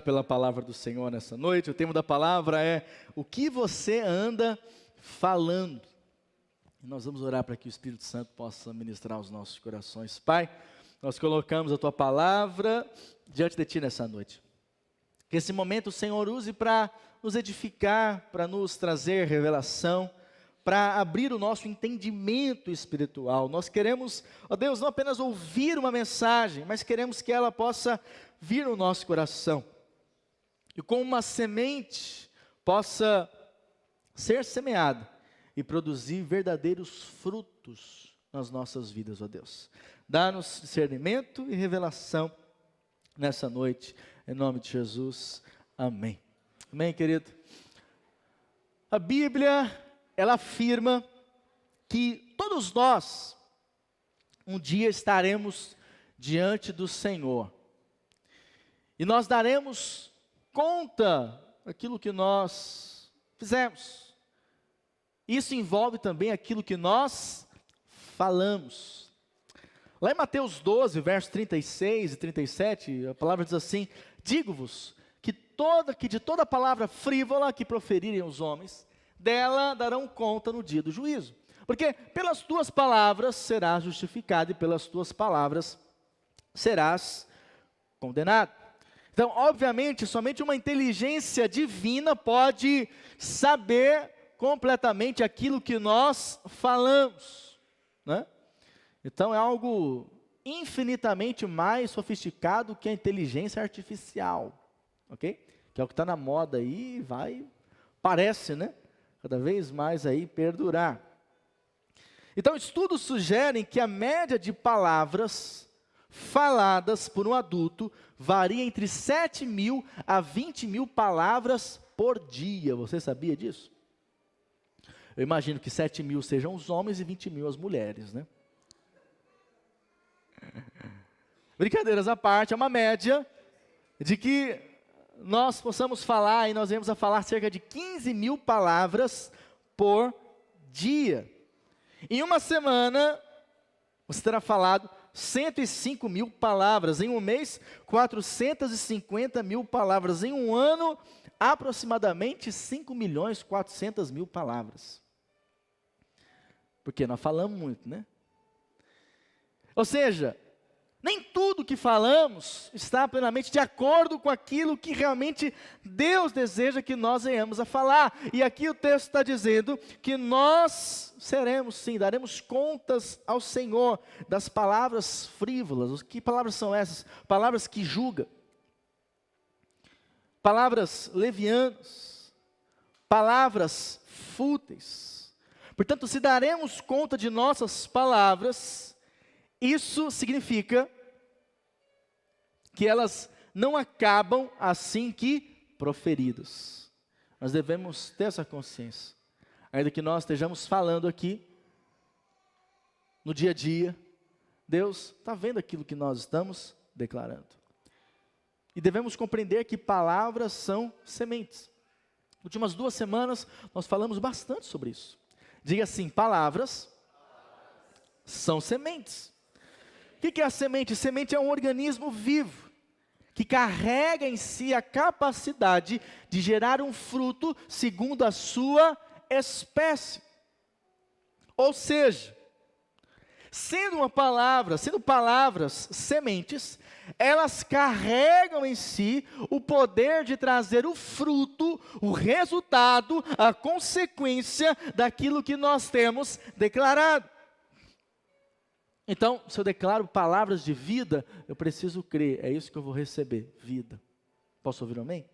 Pela palavra do Senhor nessa noite. O tema da palavra é o que você anda falando. E nós vamos orar para que o Espírito Santo possa ministrar aos nossos corações. Pai, nós colocamos a Tua palavra diante de Ti nessa noite. Que esse momento o Senhor use para nos edificar, para nos trazer revelação, para abrir o nosso entendimento espiritual. Nós queremos, ó Deus, não apenas ouvir uma mensagem, mas queremos que ela possa vir no nosso coração. E como uma semente possa ser semeada e produzir verdadeiros frutos nas nossas vidas, ó Deus. Dá-nos discernimento e revelação nessa noite, em nome de Jesus, amém. Amém, querido? A Bíblia, ela afirma que todos nós, um dia estaremos diante do Senhor. E nós daremos conta daquilo que nós fizemos. Isso envolve também aquilo que nós falamos. Lá em Mateus 12, versos 36 e 37, a palavra diz assim: digo-vos que de toda palavra frívola que proferirem os homens, dela darão conta no dia do juízo. Porque pelas tuas palavras serás justificado e pelas tuas palavras serás condenado. Então, obviamente, somente uma inteligência divina pode saber completamente aquilo que nós falamos, né? Então, é algo infinitamente mais sofisticado que a inteligência artificial, ok? Que é o que está na moda aí, parece, né? Cada vez mais aí perdurar. Então, estudos sugerem que a média de palavras faladas por um adulto varia entre 7.000 a 20.000 palavras por dia. Você sabia disso? Eu imagino que 7.000 sejam os homens e 20.000 as mulheres, né? Brincadeiras à parte, é uma média de que nós possamos falar, e nós vamos a falar cerca de 15.000 palavras por dia. Em uma semana, você terá falado 105.000 palavras. Em um mês, 450.000 palavras. Em um ano, aproximadamente 5.400.000 palavras. Porque nós falamos muito, né? Ou seja, nem tudo que falamos está plenamente de acordo com aquilo que realmente Deus deseja que nós venhamos a falar. E aqui o texto está dizendo que nós seremos, sim, daremos contas ao Senhor das palavras frívolas. Que palavras são essas? Palavras que julgam, palavras levianas, palavras fúteis. Portanto, se daremos conta de nossas palavras, isso significa que elas não acabam assim que proferidas. Nós devemos ter essa consciência. Ainda que nós estejamos falando aqui, no dia a dia, Deus está vendo aquilo que nós estamos declarando. E devemos compreender que palavras são sementes. Nas últimas 2 semanas, nós falamos bastante sobre isso. Diga assim: palavras são sementes. O que é a semente? Semente é um organismo vivo, que carrega em si a capacidade de gerar um fruto segundo a sua espécie. Ou seja, sendo palavras sementes, elas carregam em si o poder de trazer o fruto, o resultado, a consequência daquilo que nós temos declarado. Então, se eu declaro palavras de vida, eu preciso crer, é isso que eu vou receber, vida. Posso ouvir um amém?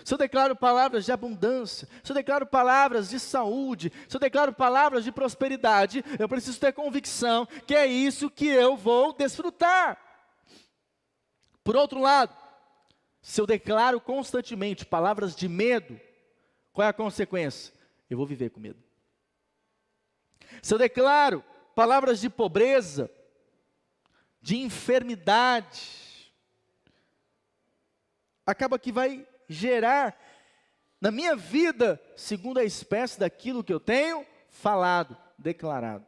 Se eu declaro palavras de abundância, se eu declaro palavras de saúde, se eu declaro palavras de prosperidade, eu preciso ter convicção que é isso que eu vou desfrutar. Por outro lado, se eu declaro constantemente palavras de medo, qual é a consequência? Eu vou viver com medo. Se eu declaro palavras de pobreza, de enfermidade, acaba que vai gerar na minha vida, segundo a espécie daquilo que eu tenho falado, declarado.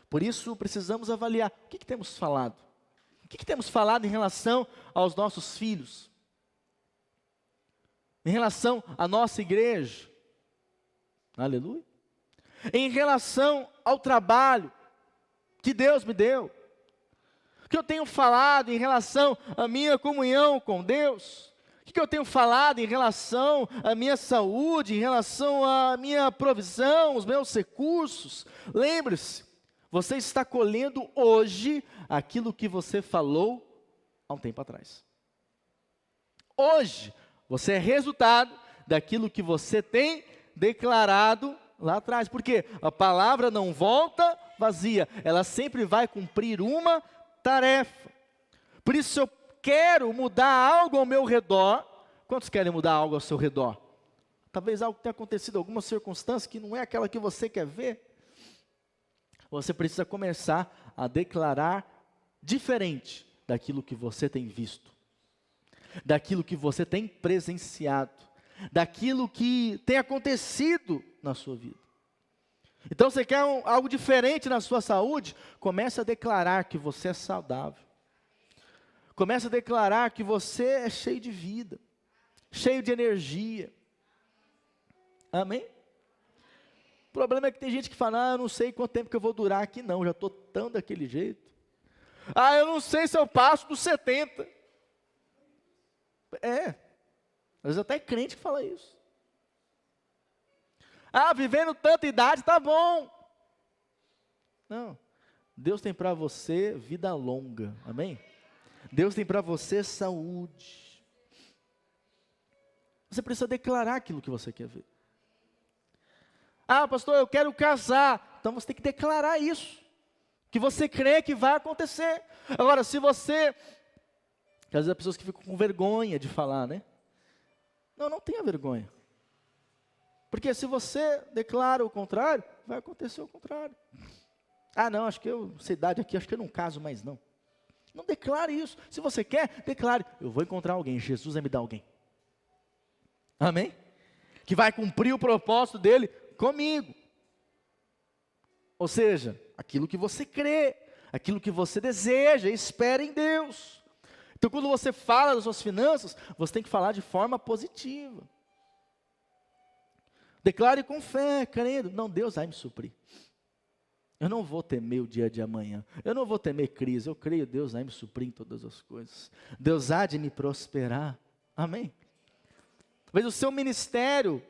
Por isso precisamos avaliar o que temos falado. O que temos falado em relação aos nossos filhos? em relação à nossa igreja, aleluia, em relação ao trabalho que Deus me deu, o que eu tenho falado em relação à minha comunhão com Deus, o que eu tenho falado em relação à minha saúde, em relação à minha provisão, os meus recursos. Lembre-se, você está colhendo hoje aquilo que você falou há um tempo atrás. Hoje, você é resultado daquilo que você tem declarado lá atrás. Porque a palavra não volta vazia, ela sempre vai cumprir uma tarefa. Por isso, se eu quero mudar algo ao meu redor, quantos querem mudar algo ao seu redor? Talvez algo tenha acontecido, alguma circunstância que não é aquela que você quer ver. Você precisa começar a declarar diferente daquilo que você tem visto, daquilo que você tem presenciado, daquilo que tem acontecido na sua vida. Então você quer algo diferente na sua saúde? Comece a declarar que você é saudável. Comece a declarar que você é cheio de vida, cheio de energia. Amém? O problema é que tem gente que fala, eu não sei quanto tempo que eu vou durar aqui não, já estou tão daquele jeito. Eu não sei se eu passo dos 70. Às vezes até é crente que fala isso. Vivendo tanta idade, tá bom. Não, Deus tem para você vida longa, amém? Deus tem para você saúde. Você precisa declarar aquilo que você quer ver. Pastor, eu quero casar. Então você tem que declarar isso, que você crê que vai acontecer. Agora, se você, às vezes há pessoas que ficam com vergonha de falar, né? Não tenha vergonha. Porque se você declara o contrário, vai acontecer o contrário. Não, acho que essa idade aqui, acho que eu não caso mais não. Não declare isso. Se você quer, declare, eu vou encontrar alguém, Jesus vai me dar alguém. Amém? Que vai cumprir o propósito dele comigo. Ou seja, aquilo que você crê, aquilo que você deseja, espere em Deus. Então quando você fala das suas finanças, você tem que falar de forma positiva. Declare com fé, crendo, não, Deus vai me suprir. Eu não vou temer o dia de amanhã, eu não vou temer crise, eu creio, Deus vai me suprir em todas as coisas. Deus há de me prosperar, amém? Talvez o seu ministério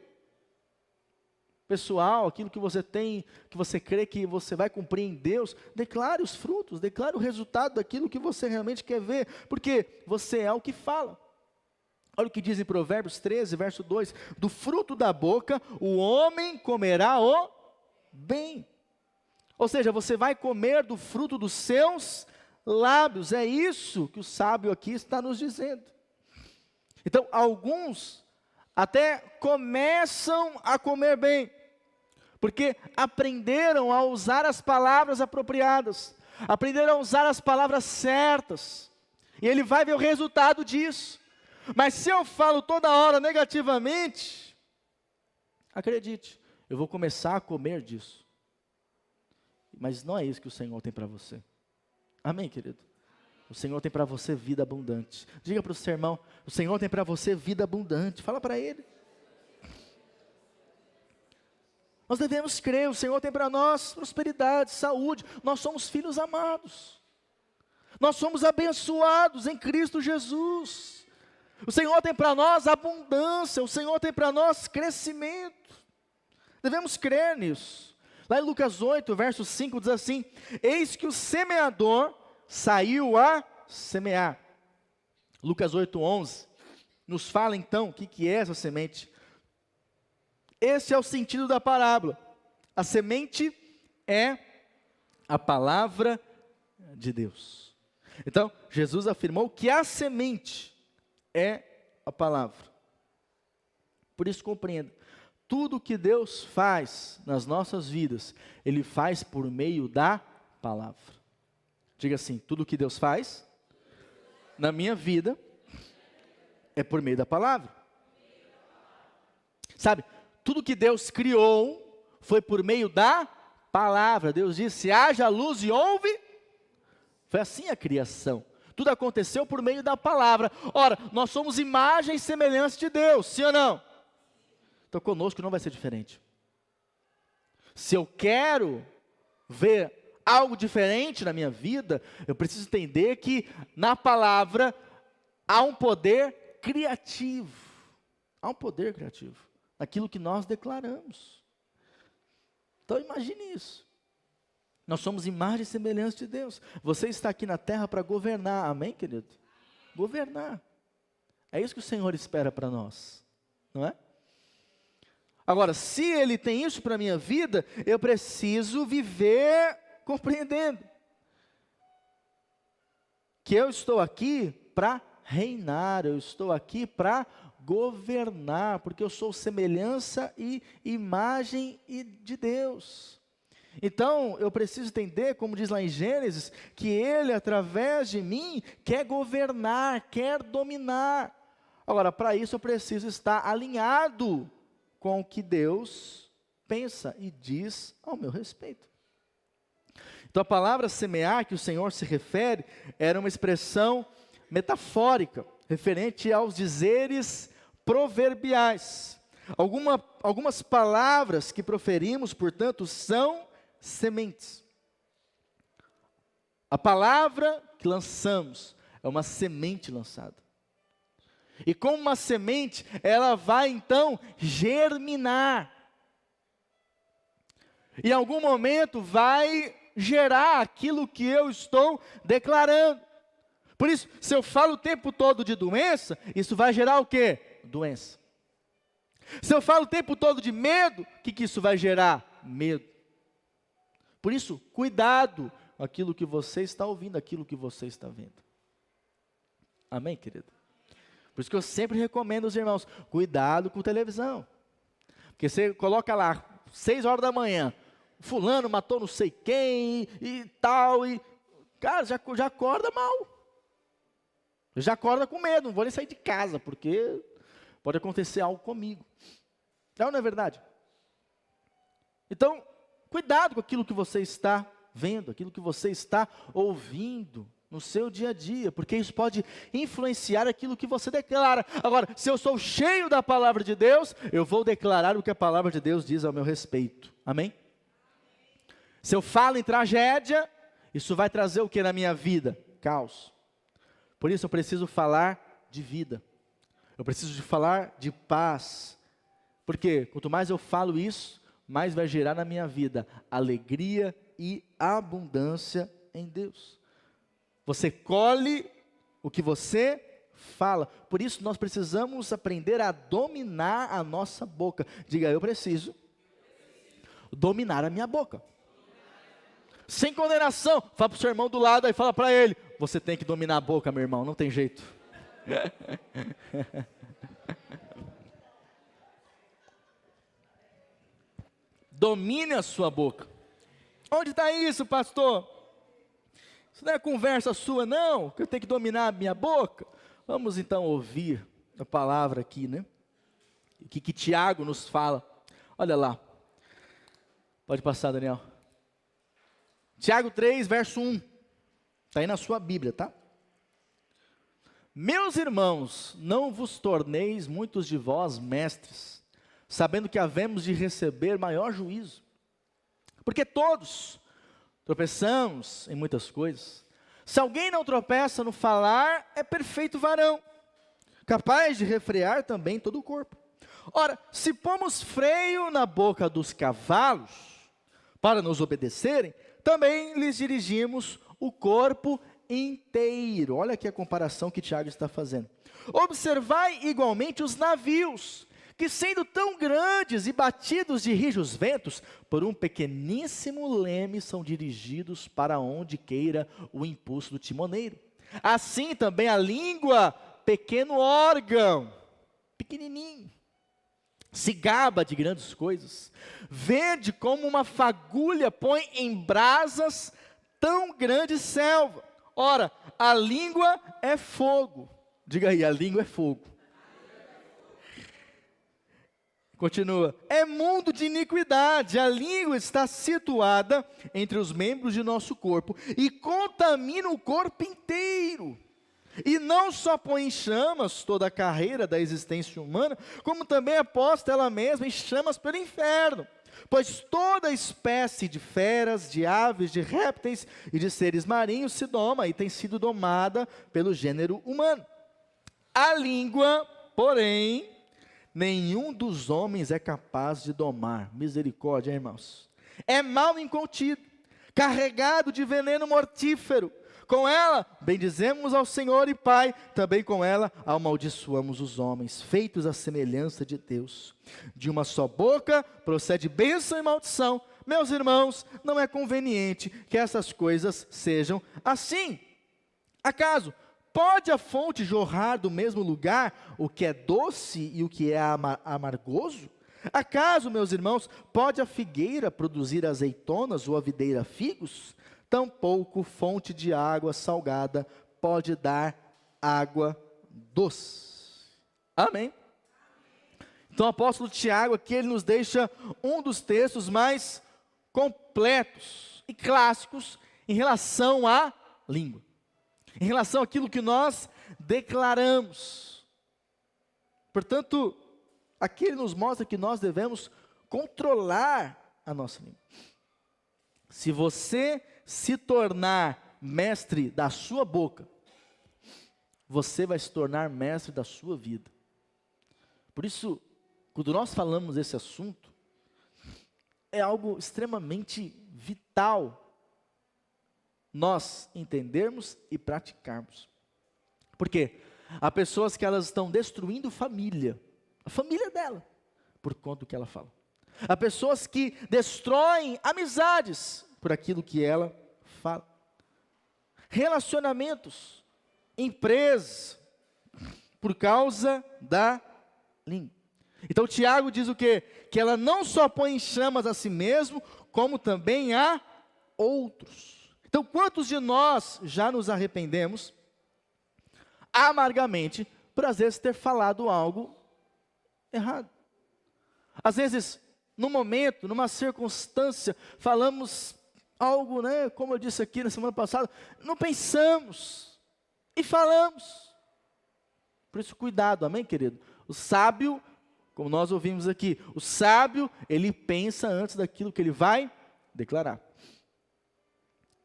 pessoal, aquilo que você tem, que você crê que você vai cumprir em Deus, declare os frutos, declare o resultado daquilo que você realmente quer ver, porque você é o que fala. Olha o que diz em Provérbios 13, verso 2, do fruto da boca o homem comerá o bem. Ou seja, você vai comer do fruto dos seus lábios, é isso que o sábio aqui está nos dizendo. Então, alguns até começam a comer bem, porque aprenderam a usar as palavras apropriadas, aprenderam a usar as palavras certas, e ele vai ver o resultado disso. Mas se eu falo toda hora negativamente, acredite, eu vou começar a comer disso. Mas não é isso que o Senhor tem para você. Amém, querido? O Senhor tem para você vida abundante. Diga para o seu irmão, o Senhor tem para você vida abundante. Fala para ele. Nós devemos crer, o Senhor tem para nós prosperidade, saúde. Nós somos filhos amados. Nós somos abençoados em Cristo Jesus. O Senhor tem para nós abundância, o Senhor tem para nós crescimento. Devemos crer nisso. Lá em Lucas 8, verso 5, diz assim: eis que o semeador saiu a semear. Lucas 8, 11, nos fala então o que é essa semente. Esse é o sentido da parábola. A semente é a palavra de Deus. Então, Jesus afirmou que a semente é a palavra. Por isso compreenda, tudo que Deus faz nas nossas vidas, Ele faz por meio da palavra. Diga assim, tudo que Deus faz na minha vida é por meio da palavra. Sabe, tudo que Deus criou foi por meio da palavra. Deus disse, haja luz e houve. Foi assim a criação. tudo aconteceu por meio da palavra. Ora, nós somos imagem e semelhança de Deus, sim ou não? Então conosco não vai ser diferente. Se eu quero ver algo diferente na minha vida, eu preciso entender que na palavra há um poder criativo. Há um poder criativo naquilo que nós declaramos. Então imagine isso. Nós somos imagem e semelhança de Deus. Você está aqui na terra para governar, amém, querido? Governar. É isso que o Senhor espera para nós, não é? Agora, se Ele tem isso para a minha vida, eu preciso viver compreendendo que eu estou aqui para reinar, eu estou aqui para governar, porque eu sou semelhança e imagem de Deus. Então, eu preciso entender, como diz lá em Gênesis, que Ele, através de mim, quer governar, quer dominar. Agora, para isso eu preciso estar alinhado com o que Deus pensa e diz ao meu respeito. Então a palavra semear que o Senhor se refere, era uma expressão metafórica, referente aos dizeres proverbiais. Algumas palavras que proferimos, portanto, são sementes. A palavra que lançamos é uma semente lançada. E como uma semente, ela vai então germinar. Em algum momento vai gerar aquilo que eu estou declarando. Por isso, se eu falo o tempo todo de doença, isso vai gerar o quê? Doença. Se eu falo o tempo todo de medo, o que isso vai gerar? Medo. Por isso, cuidado com aquilo que você está ouvindo, aquilo que você está vendo. Amém, querido? Por isso que eu sempre recomendo aos irmãos, cuidado com televisão. Porque você coloca lá, 6 horas da manhã, fulano matou não sei quem e tal, e cara, já acorda mal. Já acorda com medo, não vou nem sair de casa, porque pode acontecer algo comigo. Não é verdade? Então, cuidado com aquilo que você está vendo, aquilo que você está ouvindo no seu dia a dia, porque isso pode influenciar aquilo que você declara. Agora, se eu sou cheio da palavra de Deus, eu vou declarar o que a palavra de Deus diz ao meu respeito. Amém? Se eu falo em tragédia, isso vai trazer o que na minha vida? Caos. Por isso eu preciso falar de vida. Eu preciso de falar de paz. Porque quanto mais eu falo isso, mais vai gerar na minha vida alegria e abundância em Deus. Você colhe o que você fala. Por isso nós precisamos aprender a dominar a nossa boca. Diga, eu preciso dominar a minha boca. Sem condenação. Fala para o seu irmão do lado e fala para ele, você tem que dominar a boca, meu irmão, não tem jeito. Domine a sua boca. Onde está isso, pastor? Isso não é conversa sua, não, que eu tenho que dominar a minha boca. Vamos então ouvir a palavra aqui, né? O que Tiago nos fala. Olha lá. Pode passar, Daniel. Tiago 3, verso 1. Está aí na sua Bíblia, tá? Meus irmãos, não vos torneis muitos de vós mestres, sabendo que havemos de receber maior juízo. Porque todos tropeçamos em muitas coisas. Se alguém não tropeça no falar, é perfeito varão, capaz de refrear também todo o corpo. Ora, se pomos freio na boca dos cavalos, para nos obedecerem, também lhes dirigimos o corpo inteiro. Olha aqui a comparação que Tiago está fazendo. Observai igualmente os navios, que sendo tão grandes e batidos de rijos ventos, por um pequeníssimo leme são dirigidos para onde queira o impulso do timoneiro. Assim também a língua, pequeno órgão, pequenininho, se gaba de grandes coisas, vede como uma fagulha põe em brasas tão grande selva. Ora, a língua é fogo. Diga aí, a língua é fogo. Continua, é mundo de iniquidade, a língua está situada entre os membros de nosso corpo e contamina o corpo inteiro. E não só põe em chamas toda a carreira da existência humana, como também é posta ela mesma em chamas pelo inferno. Pois toda espécie de feras, de aves, de répteis e de seres marinhos se doma e tem sido domada pelo gênero humano. A língua, porém, nenhum dos homens é capaz de domar. Misericórdia, irmãos. É mal incontido, carregado de veneno mortífero. Com ela, bendizemos ao Senhor e Pai, também com ela amaldiçoamos os homens, feitos à semelhança de Deus. De uma só boca procede bênção e maldição. Meus irmãos, não é conveniente que essas coisas sejam assim. Acaso pode a fonte jorrar do mesmo lugar o que é doce e o que é amargoso? Acaso, meus irmãos, pode a figueira produzir azeitonas ou a videira figos? Tampouco fonte de água salgada pode dar água doce. Amém? Então o apóstolo Tiago aqui, ele nos deixa um dos textos mais completos e clássicos em relação à língua. Em relação àquilo que nós declaramos. Portanto, aqui ele nos mostra que nós devemos controlar a nossa língua. Se você se tornar mestre da sua boca, você vai se tornar mestre da sua vida. Por isso, quando nós falamos esse assunto, é algo extremamente vital nós entendermos e praticarmos. Porque há pessoas que elas estão destruindo família, a família dela, por conta do que ela fala. Há pessoas que destroem amizades por aquilo que ela fala. Relacionamentos, empresas, por causa da língua. Então Tiago diz o quê? Que ela não só põe em chamas a si mesmo, como também a outros. Então quantos de nós já nos arrependemos amargamente por às vezes ter falado algo errado? Às vezes, num momento, numa circunstância, falamos algo, né, como eu disse aqui na semana passada, não pensamos e falamos. Por isso, cuidado, amém, querido? O sábio, como nós ouvimos aqui, o sábio, ele pensa antes daquilo que ele vai declarar.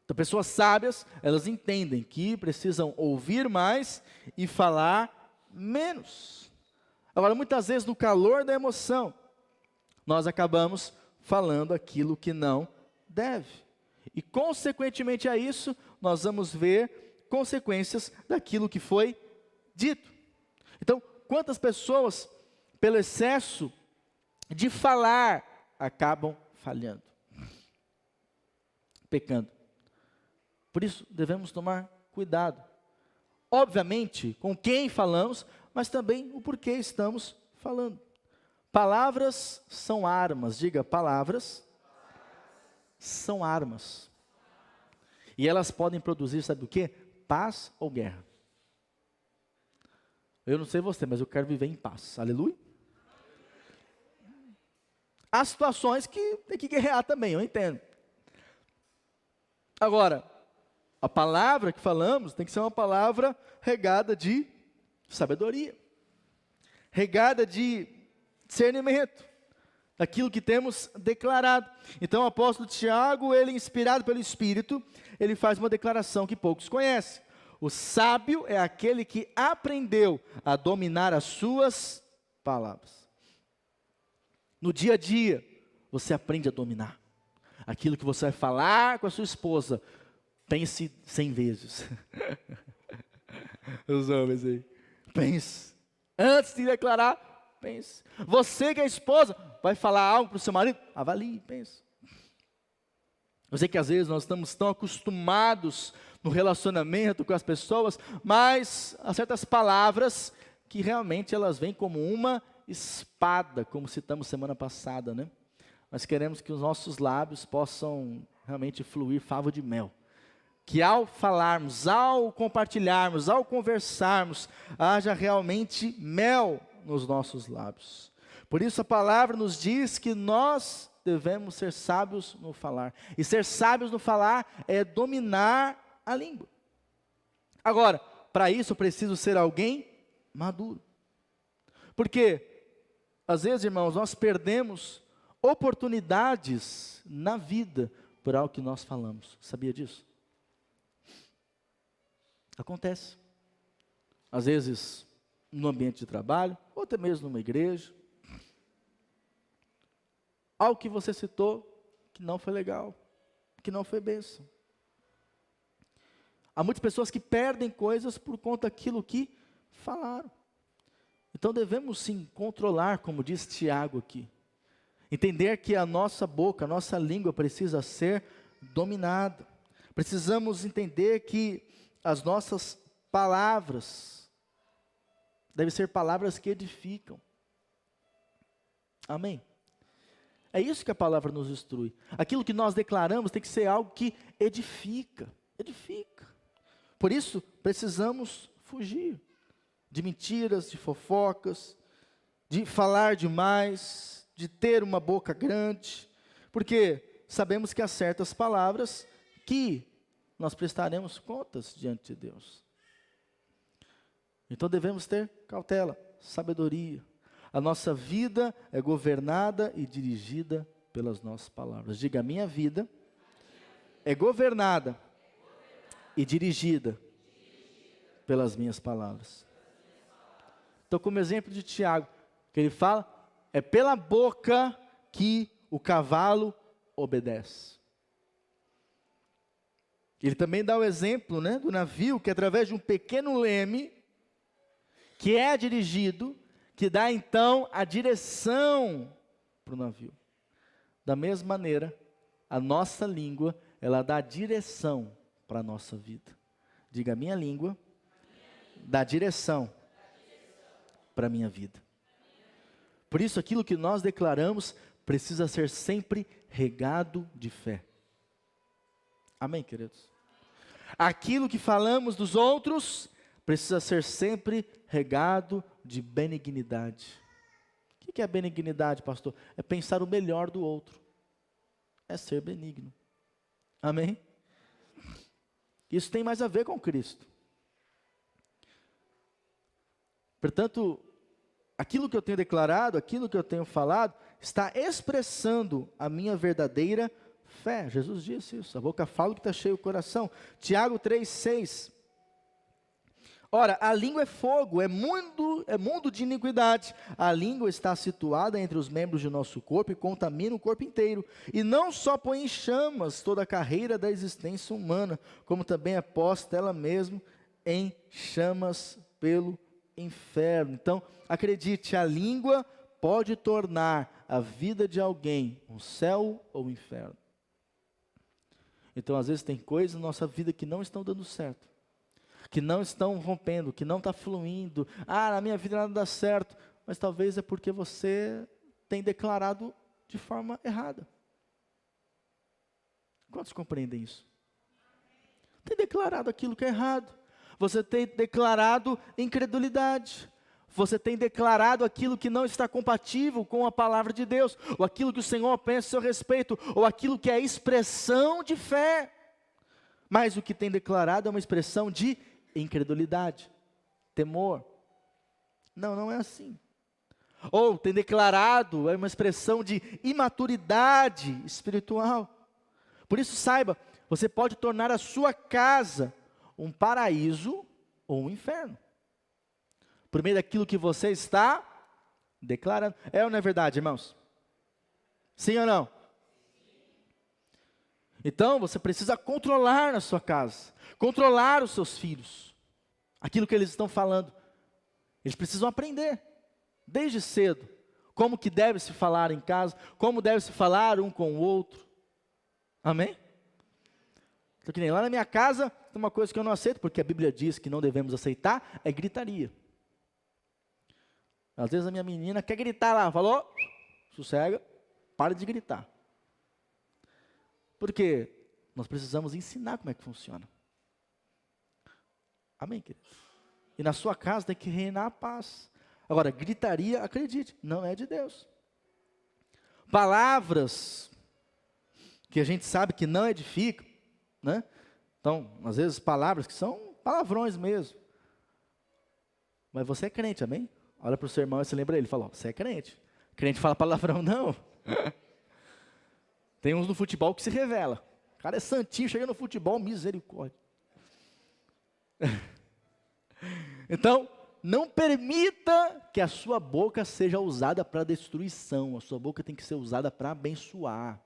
Então, pessoas sábias, elas entendem que precisam ouvir mais e falar menos. Agora, muitas vezes, no calor da emoção, nós acabamos falando aquilo que não deve. E, consequentemente a isso, nós vamos ver consequências daquilo que foi dito. Então, quantas pessoas, pelo excesso de falar, acabam falhando, pecando. Por isso, devemos tomar cuidado. Obviamente, com quem falamos, mas também o porquê estamos falando. Palavras são armas, diga, palavras são armas. E elas podem produzir, sabe o quê? Paz ou guerra. Eu não sei você, mas eu quero viver em paz. Aleluia. Há situações que tem que guerrear também, eu entendo. Agora, a palavra que falamos tem que ser uma palavra regada de sabedoria, regada de discernimento, daquilo que temos declarado. Então o apóstolo Tiago, ele inspirado pelo Espírito, ele faz uma declaração que poucos conhecem. O sábio é aquele que aprendeu a dominar as suas palavras. No dia a dia, você aprende a dominar. Aquilo que você vai falar com a sua esposa, pense 100 vezes. Os homens aí. Pense. Antes de declarar, pense. Você que é esposa, vai falar algo para o seu marido? Avalie, pense. Eu sei que às vezes nós estamos tão acostumados no relacionamento com as pessoas, mas há certas palavras que realmente elas vêm como uma espada, como citamos semana passada, né? Nós queremos que os nossos lábios possam realmente fluir favo de mel. Que ao falarmos, ao compartilharmos, ao conversarmos, haja realmente mel nos nossos lábios. Por isso a palavra nos diz que nós devemos ser sábios no falar. E ser sábios no falar é dominar a língua. Agora, para isso eu preciso ser alguém maduro. Porque, às vezes, irmãos, nós perdemos oportunidades na vida por algo que nós falamos. Sabia disso? Acontece. Às vezes, no ambiente de trabalho, ou até mesmo numa igreja. Algo que você citou que não foi legal, que não foi bênção. Há muitas pessoas que perdem coisas por conta daquilo que falaram. Então devemos sim controlar, como diz Tiago aqui. Entender que a nossa boca, a nossa língua precisa ser dominada. Precisamos entender que as nossas palavras devem ser palavras que edificam. Amém? É isso que a palavra nos instrui. Aquilo que nós declaramos tem que ser algo que edifica. Edifica. Por isso, precisamos fugir de mentiras, de fofocas, de falar demais, de ter uma boca grande, porque sabemos que há certas palavras que nós prestaremos contas diante de Deus. Então devemos ter cautela, sabedoria. A nossa vida é governada e dirigida pelas nossas palavras. Diga, a minha vida é governada e dirigida pelas minhas palavras. Então, como exemplo de Tiago, que ele fala, é pela boca que o cavalo obedece. Ele também dá o exemplo, do navio, que através de um pequeno leme, que é dirigido, que dá então a direção para o navio. Da mesma maneira, a nossa língua, ela dá direção para a nossa vida. Diga, a minha língua dá direção para a minha vida. Por isso, aquilo que nós declaramos precisa ser sempre regado de fé. Amém, queridos? Aquilo que falamos dos outros precisa ser sempre regado de benignidade. O que é benignidade, pastor? É pensar o melhor do outro. É ser benigno. Amém? Isso tem mais a ver com Cristo. Portanto, aquilo que eu tenho declarado, aquilo que eu tenho falado, está expressando a minha verdadeira fé. Jesus disse isso, a boca fala o que está cheio o coração. Tiago 3,6. Ora, a língua é fogo, é mundo de iniquidade. A língua está situada entre os membros de nosso corpo e contamina o corpo inteiro. E não só põe em chamas toda a carreira da existência humana, como também é posta ela mesma em chamas pelo inferno. Então, acredite, a língua pode tornar a vida de alguém um céu ou um inferno. Então, às vezes tem coisas na nossa vida que não estão dando certo, que não estão rompendo, que não está fluindo. Na minha vida nada dá certo. Mas talvez é porque você tem declarado de forma errada. Quantos compreendem isso? Tem declarado aquilo que é errado. Você tem declarado incredulidade. Você tem declarado aquilo que não está compatível com a palavra de Deus, ou aquilo que o Senhor pensa a seu respeito, ou aquilo que é expressão de fé. Mas o que tem declarado é uma expressão de incredulidade, temor. Não é assim. Ou tem declarado, é uma expressão de imaturidade espiritual. Por isso saiba, você pode tornar a sua casa um paraíso ou um inferno, por meio daquilo que você está declarando. É ou não é verdade, irmãos? Sim ou não? Então, você precisa controlar na sua casa, controlar os seus filhos, aquilo que eles estão falando. Eles precisam aprender, desde cedo, como que deve se falar em casa, como deve se falar um com o outro. Amém? Então, que nem lá na minha casa, tem uma coisa que eu não aceito, porque a Bíblia diz que não devemos aceitar, é gritaria. Às vezes a minha menina quer gritar lá, falou, sossega, para de gritar. Porque nós precisamos ensinar como é que funciona. Amém, querido? E na sua casa tem que reinar a paz. Agora, gritaria, acredite, não é de Deus. Palavras que a gente sabe que não edificam, Então, às vezes palavras que são palavrões mesmo. Mas você é crente, amém? Olha para o seu irmão e você lembra ele, fala, ó, você é crente. Crente fala palavrão, não. Tem uns no futebol que se revela. O cara é santinho, chega no futebol, misericórdia. Então, não permita que a sua boca seja usada para destruição. A sua boca tem que ser usada para abençoar.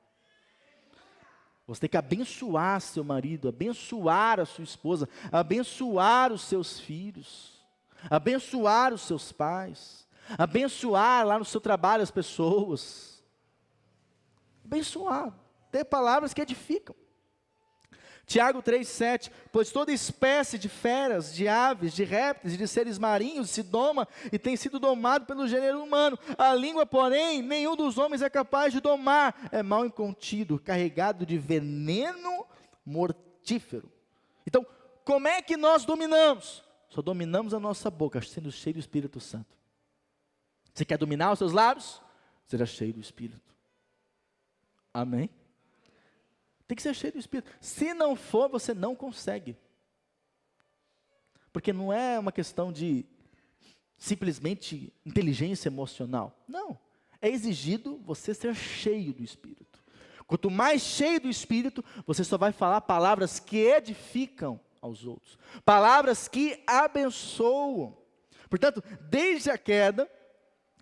Você tem que abençoar seu marido, abençoar a sua esposa, abençoar os seus filhos, abençoar os seus pais, abençoar lá no seu trabalho as pessoas. Abençoar, ter palavras que edificam. Tiago 3,7, pois toda espécie de feras, de aves, de répteis e de seres marinhos se doma e tem sido domado pelo gênero humano. A língua, porém, nenhum dos homens é capaz de domar. É mal incontido, carregado de veneno mortífero. Então, como é que nós dominamos? Só dominamos a nossa boca, sendo cheio do Espírito Santo. Você quer dominar os seus lábios? Seja cheio do Espírito. Amém? Tem que ser cheio do Espírito. Se não for, você não consegue. Porque não é uma questão de simplesmente inteligência emocional. Não. É exigido você ser cheio do Espírito. Quanto mais cheio do Espírito, você só vai falar palavras que edificam aos outros. Palavras que abençoam. Portanto, desde a queda,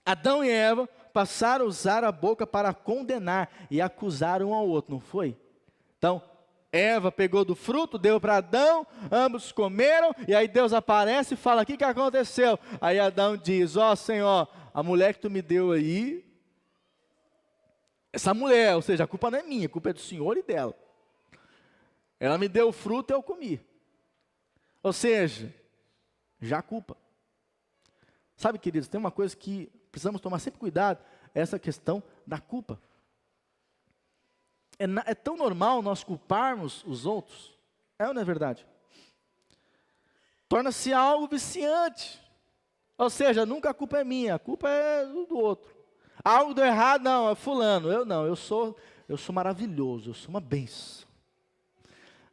Adão e Eva passaram a usar a boca para condenar e acusar um ao outro, não foi? Então, Eva pegou do fruto, deu para Adão, ambos comeram, e aí Deus aparece e fala, o que aconteceu? Aí Adão diz, ó Senhor, a mulher que tu me deu aí, essa mulher, ou seja, a culpa não é minha, a culpa é do Senhor e dela. Ela me deu o fruto e eu comi. Ou seja, já a culpa. Sabe, queridos, tem uma coisa que precisamos tomar sempre cuidado, essa questão da culpa. É tão normal nós culparmos os outros, é ou não é verdade? Torna-se algo viciante, ou seja, nunca a culpa é minha, a culpa é do outro. Algo deu errado, não, é fulano, eu não, eu sou maravilhoso, eu sou uma bênção.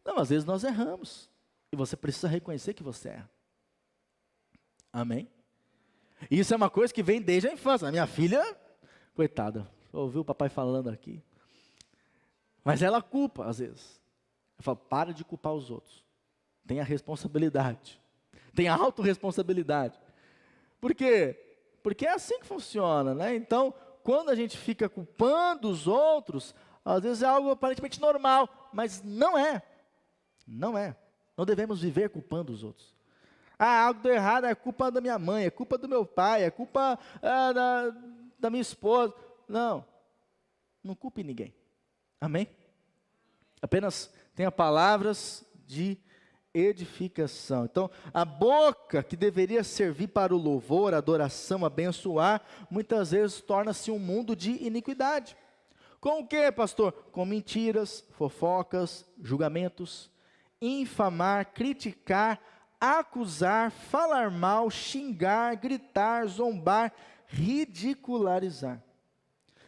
Não, às vezes nós erramos, e você precisa reconhecer que você erra. Amém? Isso é uma coisa que vem desde a infância. A minha filha, coitada, ouviu o papai falando aqui. Mas ela culpa, às vezes. Eu falo, para de culpar os outros. Tenha responsabilidade. Tenha autorresponsabilidade. Por quê? Porque é assim que funciona, né? Então, quando a gente fica culpando os outros, às vezes é algo aparentemente normal, mas não é. Não é. Não devemos viver culpando os outros. Ah, algo deu errado, é culpa da minha mãe, é culpa do meu pai, é culpa da minha esposa. Não. Não culpe ninguém. Amém? Apenas tenha palavras de edificação. Então, a boca que deveria servir para o louvor, adoração, abençoar, muitas vezes torna-se um mundo de iniquidade. Com o que, pastor? Com mentiras, fofocas, julgamentos, infamar, criticar, acusar, falar mal, xingar, gritar, zombar, ridicularizar.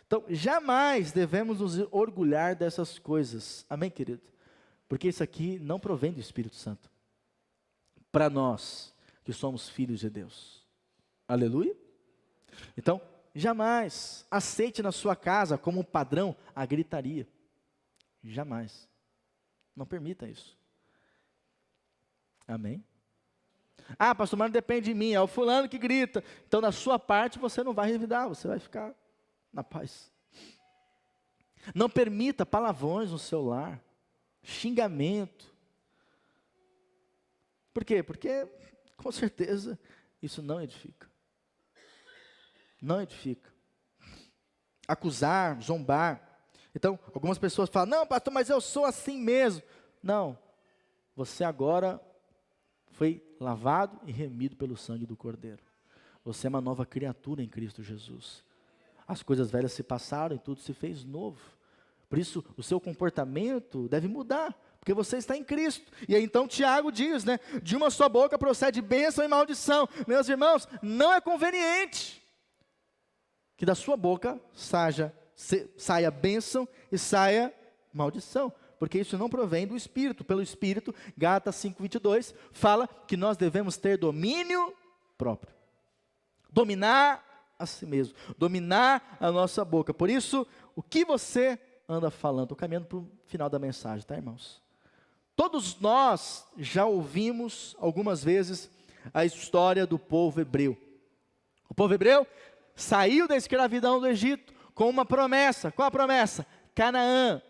Então, jamais devemos nos orgulhar dessas coisas. Amém, querido? Porque isso aqui não provém do Espírito Santo. Para nós, que somos filhos de Deus. Aleluia? Então, jamais aceite na sua casa como padrão a gritaria. Jamais. Não permita isso. Amém? Ah, pastor, mas não depende de mim, é o fulano que grita. Então, na sua parte, você não vai revidar, você vai ficar na paz. Não permita palavrões no seu lar, xingamento. Por quê? Porque, com certeza, isso não edifica. Não edifica. Acusar, zombar. Então, algumas pessoas falam, não, pastor, mas eu sou assim mesmo. Não, você agora foi lavado e remido pelo sangue do Cordeiro. Você é uma nova criatura em Cristo Jesus. As coisas velhas se passaram e tudo se fez novo. Por isso, o seu comportamento deve mudar, porque você está em Cristo. E aí, então, Tiago diz, né? De uma só boca procede bênção e maldição. Meus irmãos, não é conveniente que da sua boca saia bênção e saia maldição, porque isso não provém do Espírito. Pelo Espírito, Gálatas 5:22, fala que nós devemos ter domínio próprio. dominar a si mesmo, dominar a nossa boca. Por isso, o que você anda falando? Estou caminhando para o final da mensagem, tá, irmãos? Todos nós já ouvimos algumas vezes a história do povo hebreu. O povo hebreu saiu da escravidão do Egito com uma promessa. Qual a promessa? Canaã.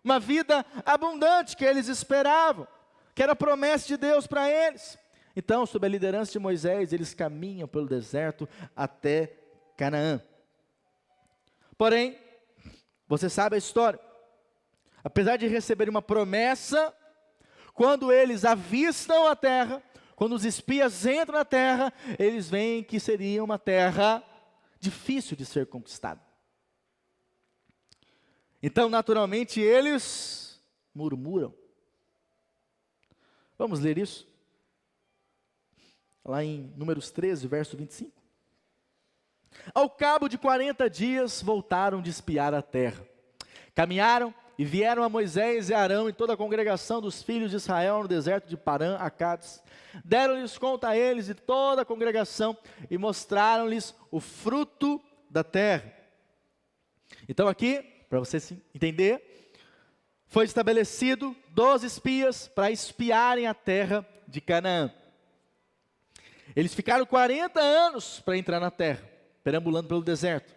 Uma vida abundante que eles esperavam, que era a promessa de Deus para eles. Então, sob a liderança de Moisés, eles caminham pelo deserto até Canaã. Porém, você sabe a história. Apesar de receberem uma promessa, quando eles avistam a terra, quando os espias entram na terra, eles veem que seria uma terra difícil de ser conquistada. Então, naturalmente, eles murmuram. Vamos ler isso? Lá em Números 13, verso 25. Ao cabo de 40 dias, voltaram de espiar a terra. Caminharam e vieram a Moisés e Arão e toda a congregação dos filhos de Israel no deserto de Parã, a Cádiz. Deram-lhes conta a eles e toda a congregação e mostraram-lhes o fruto da terra. Então aqui, para você entender, foi estabelecido 12 espias para espiarem a terra de Canaã. Eles ficaram 40 anos para entrar na terra, perambulando pelo deserto.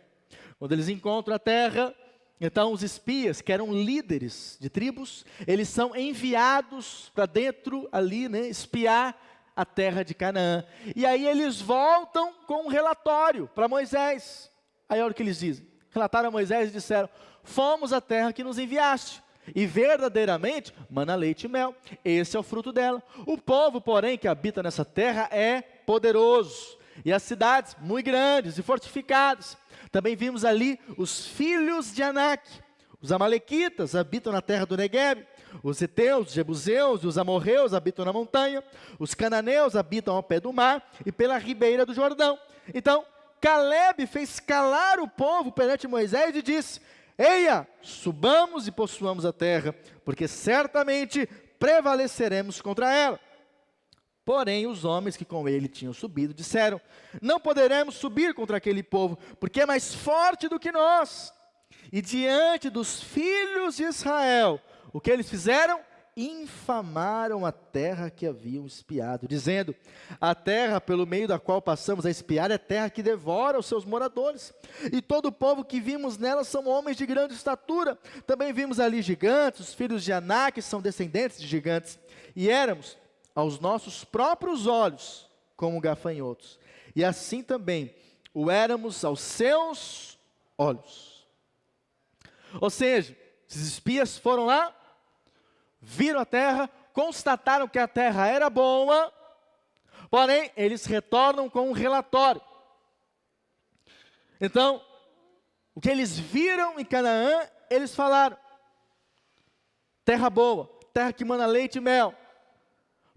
Quando eles encontram a terra, então os espias, que eram líderes de tribos, eles são enviados para dentro ali, espiar a terra de Canaã. E aí eles voltam com um relatório para Moisés. Aí olha o que eles dizem. Relataram a Moisés e disseram: fomos à terra que nos enviaste, e verdadeiramente mana leite e mel, esse é o fruto dela. O povo, porém, que habita nessa terra é poderoso, e as cidades muito grandes e fortificadas. Também vimos ali os filhos de Anak. Os amalequitas habitam na terra do Negueb. Os heteus, os jebuseus e os amorreus habitam na montanha. Os cananeus habitam ao pé do mar e pela ribeira do Jordão. Então, Calebe fez calar o povo perante Moisés e disse: eia, subamos e possuamos a terra, porque certamente prevaleceremos contra ela. Porém, os homens que com ele tinham subido disseram: não poderemos subir contra aquele povo, porque é mais forte do que nós. E diante dos filhos de Israel, o que eles fizeram? Infamaram a terra que haviam espiado, dizendo: a terra pelo meio da qual passamos a espiar é terra que devora os seus moradores, e todo o povo que vimos nela são homens de grande estatura. Também vimos ali gigantes, os filhos de Anak são descendentes de gigantes, e éramos aos nossos próprios olhos como gafanhotos, e assim também o éramos aos seus olhos. Ou seja, esses espias foram lá, viram a terra, constataram que a terra era boa, porém eles retornam com um relatório. Então, o que eles viram em Canaã, eles falaram: terra boa, terra que mana leite e mel.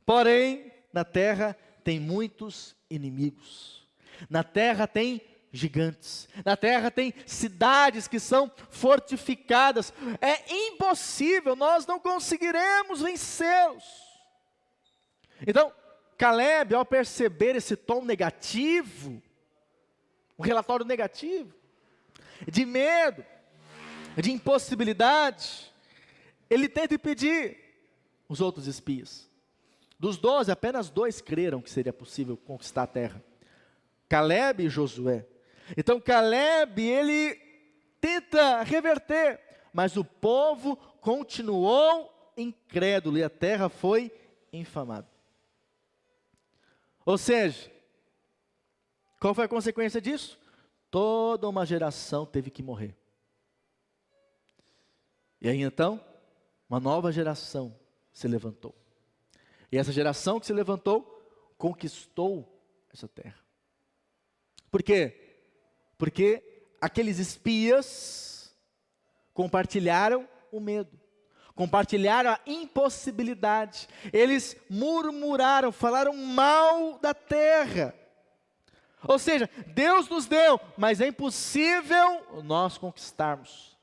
Porém, na terra tem muitos inimigos. Na terra tem gigantes. Na terra tem cidades que são fortificadas. É impossível, nós não conseguiremos vencê-los. Então, Calebe, ao perceber esse tom negativo, um relatório negativo, de medo, de impossibilidade, ele tenta impedir os outros espias. Dos 12, apenas 2 creram que seria possível conquistar a terra: Calebe e Josué. Então Calebe, ele tenta reverter, mas o povo continuou incrédulo e a terra foi infamada. Ou seja, qual foi a consequência disso? Toda uma geração teve que morrer. E aí então, uma nova geração se levantou. E essa geração que se levantou, conquistou essa terra. Por quê? Porque aqueles espias compartilharam o medo, compartilharam a impossibilidade. Eles murmuraram, falaram mal da terra. Ou seja, Deus nos deu, mas é impossível nós conquistarmos.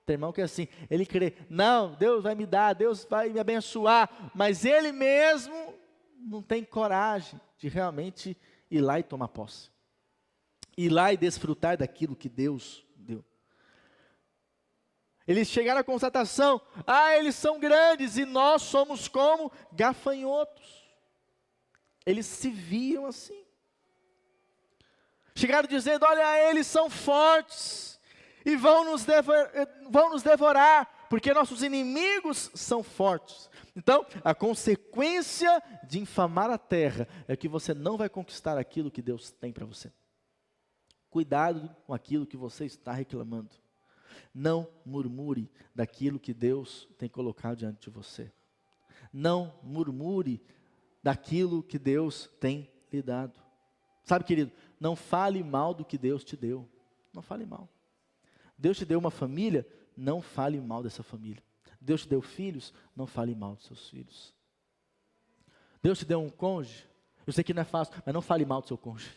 Tem irmão que é assim, ele crê: não, Deus vai me dar, Deus vai me abençoar, mas ele mesmo não tem coragem de realmente ir lá e tomar posse. ir lá e desfrutar daquilo que Deus deu. Eles chegaram à constatação: eles são grandes e nós somos como gafanhotos. Eles se viam assim. Chegaram dizendo: olha, eles são fortes e vão nos devorar, porque nossos inimigos são fortes. Então, a consequência de infamar a terra é que você não vai conquistar aquilo que Deus tem para você. Cuidado com aquilo que você está reclamando. Não murmure daquilo que Deus tem colocado diante de você. Não murmure daquilo que Deus tem lhe dado. Sabe, querido, não fale mal do que Deus te deu. Não fale mal. Deus te deu uma família, não fale mal dessa família. Deus te deu filhos, não fale mal dos seus filhos. Deus te deu um cônjuge, eu sei que não é fácil, mas não fale mal do seu cônjuge.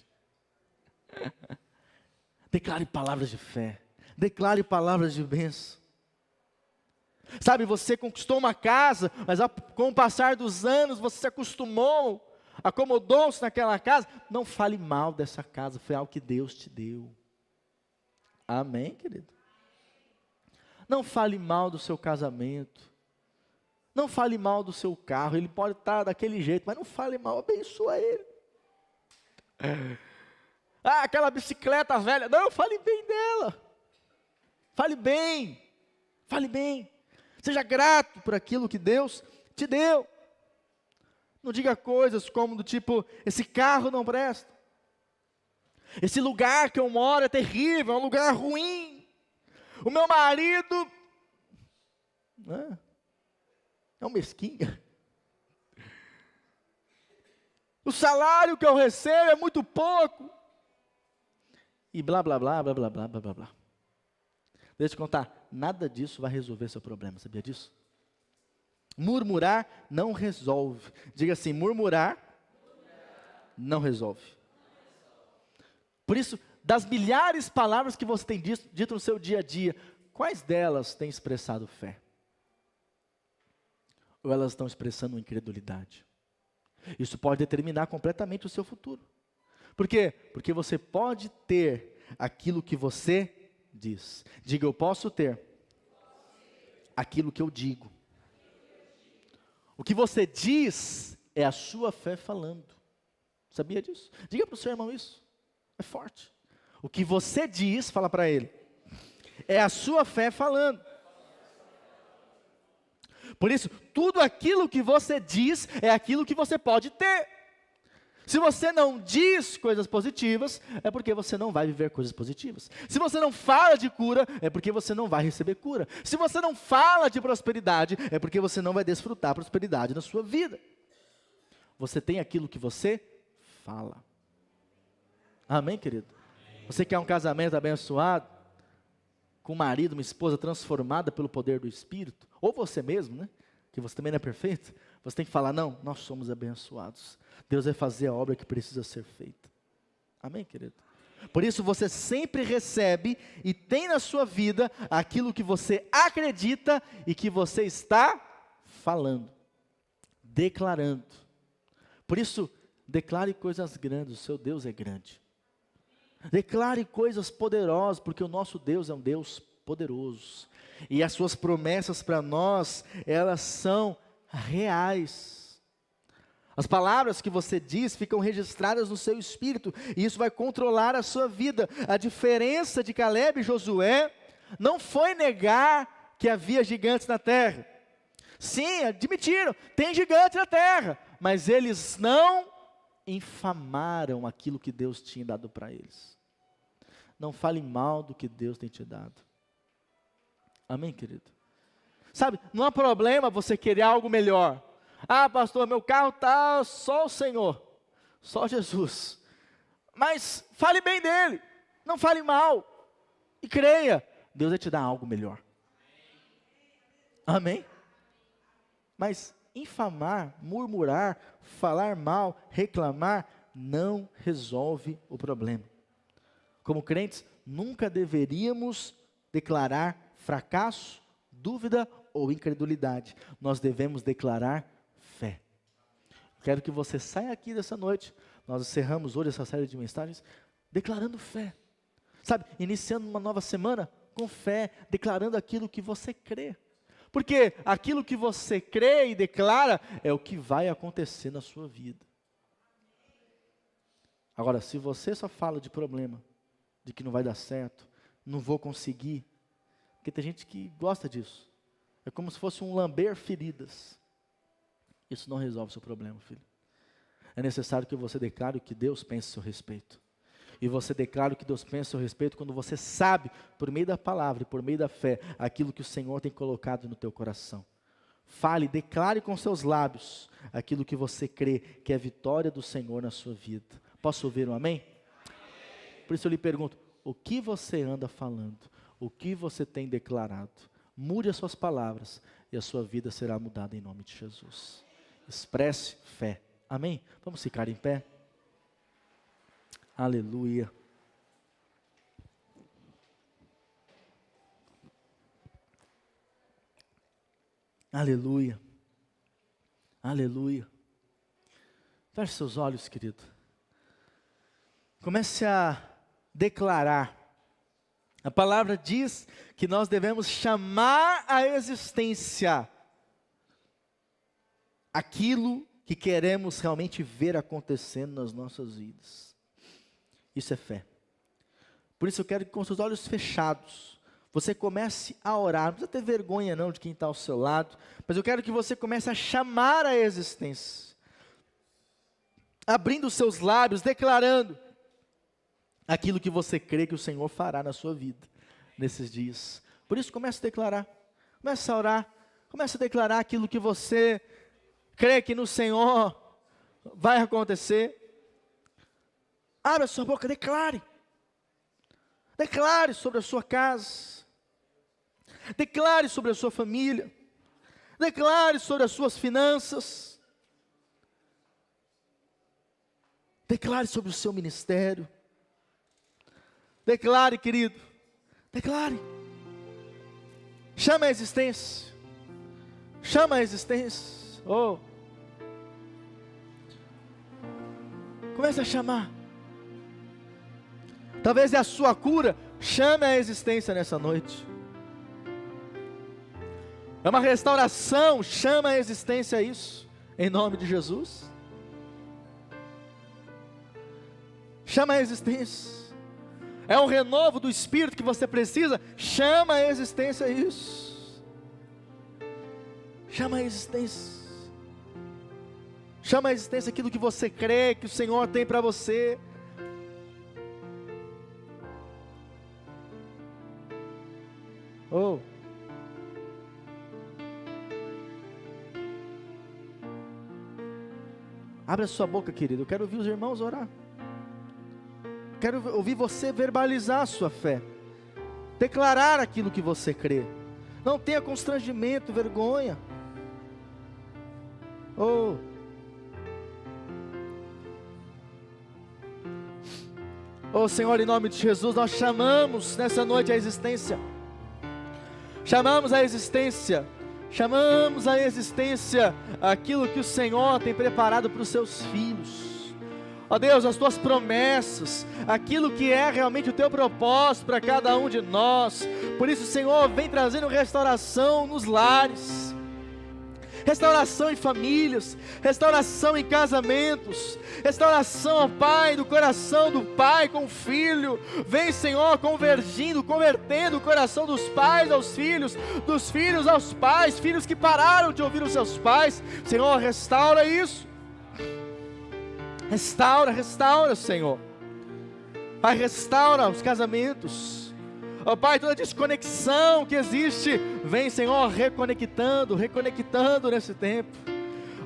Declare palavras de fé. Declare palavras de bênção. Sabe, você conquistou uma casa, mas com o passar dos anos, você se acostumou, acomodou-se naquela casa. Não fale mal dessa casa, foi algo que Deus te deu. Amém, querido? Não fale mal do seu casamento. Não fale mal do seu carro. Ele pode estar daquele jeito, mas não fale mal, abençoa ele. Aquela bicicleta velha. Não, fale bem dela. Fale bem. Fale bem. Seja grato por aquilo que Deus te deu. Não diga coisas como do tipo: esse carro não presta. Esse lugar que eu moro é terrível, é um lugar ruim. O meu marido é um mesquinho. O salário que eu recebo é muito pouco. E blá, blá, blá, blá, blá, blá, blá, blá, blá. Deixa eu te contar, nada disso vai resolver seu problema, sabia disso? Murmurar não resolve. Diga assim: murmurar não resolve. Por isso, das milhares de palavras que você tem dito no seu dia a dia, quais delas têm expressado fé? Ou elas estão expressando incredulidade? Isso pode determinar completamente o seu futuro. Por quê? Porque você pode ter aquilo que você diz. Diga: eu posso ter aquilo que eu digo. O que você diz é a sua fé falando. Sabia disso? Diga para o seu irmão isso. É forte. O que você diz, fala para ele, é a sua fé falando. Por isso, tudo aquilo que você diz é aquilo que você pode ter. Se você não diz coisas positivas, é porque você não vai viver coisas positivas. Se você não fala de cura, é porque você não vai receber cura. Se você não fala de prosperidade, é porque você não vai desfrutar prosperidade na sua vida. Você tem aquilo que você fala. Amém, querido? Você quer um casamento abençoado, com um marido, uma esposa transformada pelo poder do Espírito, ou você mesmo, né? Que você também não é perfeito. Você tem que falar: não, nós somos abençoados. Deus vai fazer a obra que precisa ser feita. Amém, querido? Por isso você sempre recebe e tem na sua vida aquilo que você acredita e que você está falando, declarando. Por isso, declare coisas grandes, o seu Deus é grande. Declare coisas poderosas, porque o nosso Deus é um Deus poderoso. E as suas promessas para nós, elas são reais. As palavras que você diz ficam registradas no seu espírito, e isso vai controlar a sua vida. A diferença de Caleb e Josué não foi negar que havia gigantes na terra. Sim, admitiram, tem gigantes na terra, mas eles não infamaram aquilo que Deus tinha dado para eles. Não fale mal do que Deus tem te dado. Amém, querido? Sabe, não há problema você querer algo melhor. Pastor, meu carro está só o Senhor, só Jesus. Mas fale bem dele, não fale mal. E creia, Deus vai te dar algo melhor. Amém? Mas infamar, murmurar, falar mal, reclamar, não resolve o problema. Como crentes, nunca deveríamos declarar fracasso, dúvida ou incredulidade. Nós devemos declarar fé. Quero que você saia aqui dessa noite. Nós encerramos hoje essa série de mensagens declarando fé. Sabe, iniciando uma nova semana com fé, declarando aquilo que você crê. Porque aquilo que você crê e declara é o que vai acontecer na sua vida. Agora, se você só fala de problema, de que não vai dar certo, não vou conseguir, porque tem gente que gosta disso. É como se fosse um lamber feridas. Isso não resolve o seu problema, filho. É necessário que você declare o que Deus pensa a seu respeito. E você declara o que Deus pensa a seu respeito quando você sabe, por meio da palavra e por meio da fé, aquilo que o Senhor tem colocado no teu coração. Fale, declare com seus lábios aquilo que você crê que é a vitória do Senhor na sua vida. Posso ouvir um amém? Por isso eu lhe pergunto, o que você anda falando? O que você tem declarado? Mude as suas palavras e a sua vida será mudada em nome de Jesus. Expresse fé. Amém? Vamos ficar em pé? Aleluia. Aleluia. Aleluia. Feche seus olhos, querido. Comece a declarar. A palavra diz que nós devemos chamar à existência aquilo que queremos realmente ver acontecendo nas nossas vidas. Isso é fé. Por isso eu quero que com seus olhos fechados, você comece a orar. Não precisa ter vergonha não de quem está ao seu lado, mas eu quero que você comece a chamar a existência. Abrindo os seus lábios, declarando aquilo que você crê que o Senhor fará na sua vida, nesses dias. Por isso comece a declarar, comece a orar, comece a declarar aquilo que você crê que no Senhor vai acontecer. Abra a sua boca, declare. Declare sobre a sua casa. Declare sobre a sua família. Declare sobre as suas finanças. Declare sobre o seu ministério. Declare, querido. Declare. Chame a existência. Chama a existência. Oh. Comece a chamar. Talvez é a sua cura. Chame a existência nessa noite. É uma restauração. Chama a existência isso. Em nome de Jesus. Chama a existência. É um renovo do Espírito que você precisa. Chama a existência isso. Chama a existência. Chama a existência aquilo que você crê que o Senhor tem para você. Oh. Abre a sua boca, querido. Eu quero ouvir os irmãos orar. Quero ouvir você verbalizar a sua fé. Declarar aquilo que você crê. Não tenha constrangimento, vergonha. Oh. Oh Senhor, em nome de Jesus, nós chamamos nessa noite a existência. Chamamos a existência. Chamamos a existência aquilo que o Senhor tem preparado para os seus filhos. Ó Deus, as tuas promessas, aquilo que é realmente o teu propósito para cada um de nós. Por isso, Senhor, vem trazendo restauração nos lares, restauração em famílias, restauração em casamentos, restauração, ó Pai, do coração do pai com o filho. Vem, Senhor, convertendo o coração dos pais aos filhos, dos filhos aos pais, filhos que pararam de ouvir os seus pais. Senhor, restaura isso. Restaura, Senhor. Pai, restaura os casamentos. Ó Pai, toda desconexão que existe, vem, Senhor, reconectando nesse tempo.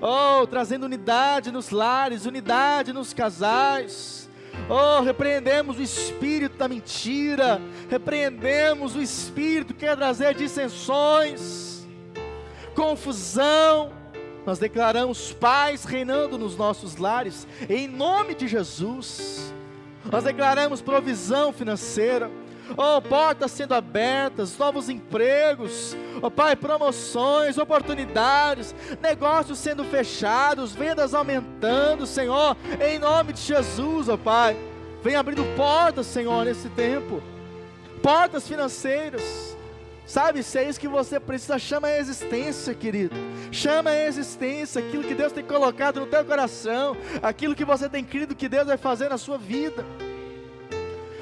Oh, trazendo unidade nos lares, unidade nos casais. Oh, repreendemos o espírito da mentira. Repreendemos o espírito que quer trazer dissensões, confusão. Nós declaramos paz reinando nos nossos lares, em nome de Jesus. Nós declaramos provisão financeira, oh, portas sendo abertas, novos empregos, oh Pai, promoções, oportunidades, negócios sendo fechados, vendas aumentando, Senhor, em nome de Jesus, oh Pai. Vem abrindo portas, Senhor, nesse tempo. Portas financeiras. Sabe, se é isso que você precisa, chama a existência, querido. Chama a existência, aquilo que Deus tem colocado no teu coração, aquilo que você tem crido que Deus vai fazer na sua vida.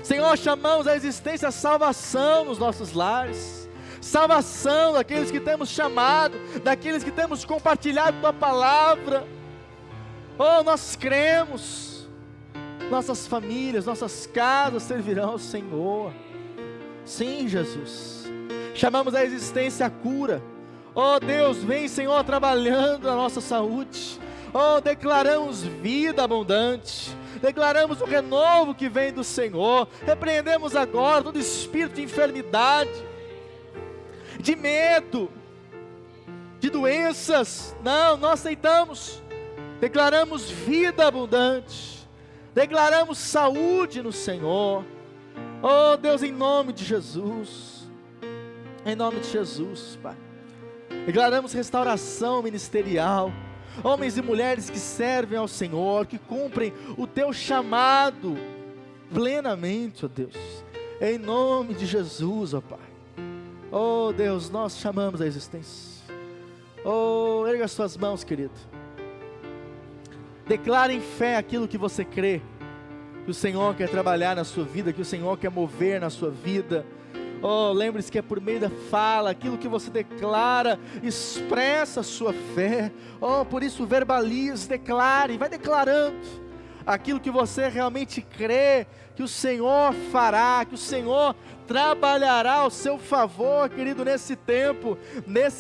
Senhor, chamamos a existência a salvação nos nossos lares. Salvação daqueles que temos chamado, daqueles que temos compartilhado tua palavra. Oh, nós cremos. Nossas famílias, nossas casas servirão ao Senhor. Sim, Jesus. Chamamos a existência a cura. Oh Deus, vem, Senhor, trabalhando na nossa saúde. Oh, declaramos vida abundante. Declaramos o renovo que vem do Senhor. Repreendemos agora todo espírito de enfermidade, de medo, de doenças. Não aceitamos. Declaramos vida abundante. Declaramos saúde no Senhor. Oh Deus, em nome de Jesus. Em nome de Jesus, Pai. Declaramos restauração ministerial. Homens e mulheres que servem ao Senhor, que cumprem o teu chamado plenamente, ó Deus. Em nome de Jesus, ó Pai. Oh Deus, nós chamamos a existência. Oh, erga as suas mãos, querido. Declare em fé aquilo que você crê, que o Senhor quer trabalhar na sua vida, que o Senhor quer mover na sua vida. Oh, lembre-se que é por meio da fala, aquilo que você declara, expressa a sua fé. Oh, por isso verbalize, declare, vai declarando aquilo que você realmente crê, que o Senhor fará, que o Senhor trabalhará ao seu favor, querido, nesse tempo, nesses